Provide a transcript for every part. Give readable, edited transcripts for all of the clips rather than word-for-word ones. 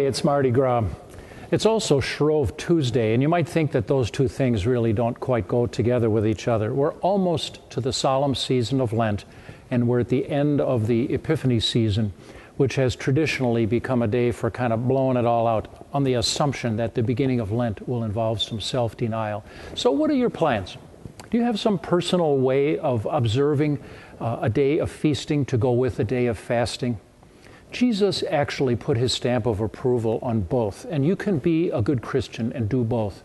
it's Mardi Gras. It's also Shrove Tuesday, and you might think that those two things really don't quite go together with each other. We're almost to the solemn season of Lent, and we're at the end of the Epiphany season, which has traditionally become a day for kind of blowing it all out on the assumption that the beginning of Lent will involve some self-denial. So what are your plans? Do you have some personal way of observing a day of feasting to go with a day of fasting? Jesus actually put his stamp of approval on both, and you can be a good Christian and do both.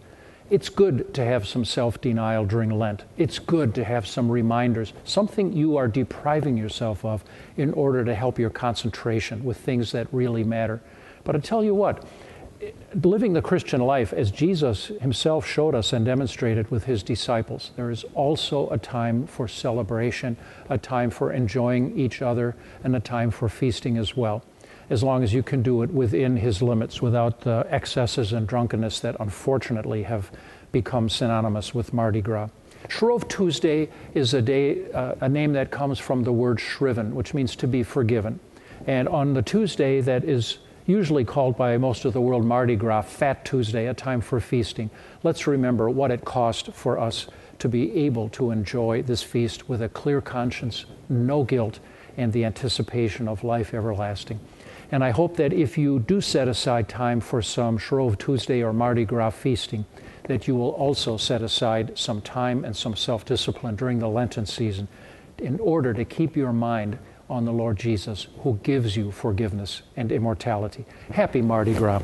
It's good to have some self-denial during Lent. It's good to have some reminders, something you are depriving yourself of in order to help your concentration with things that really matter. But I tell you what, living the Christian life, as Jesus himself showed us and demonstrated with his disciples, there is also a time for celebration, a time for enjoying each other, and a time for feasting as well, as long as you can do it within his limits, without the excesses and drunkenness that unfortunately have become synonymous with Mardi Gras. Shrove Tuesday is a day, a name that comes from the word shriven, which means to be forgiven. And on the Tuesday that is usually called by most of the world Mardi Gras, Fat Tuesday, a time for feasting, let's remember what it cost for us to be able to enjoy this feast with a clear conscience, no guilt, and the anticipation of life everlasting. And I hope that if you do set aside time for some Shrove Tuesday or Mardi Gras feasting, that you will also set aside some time and some self-discipline during the Lenten season in order to keep your mind on the Lord Jesus, who gives you forgiveness and immortality. Happy Mardi Gras.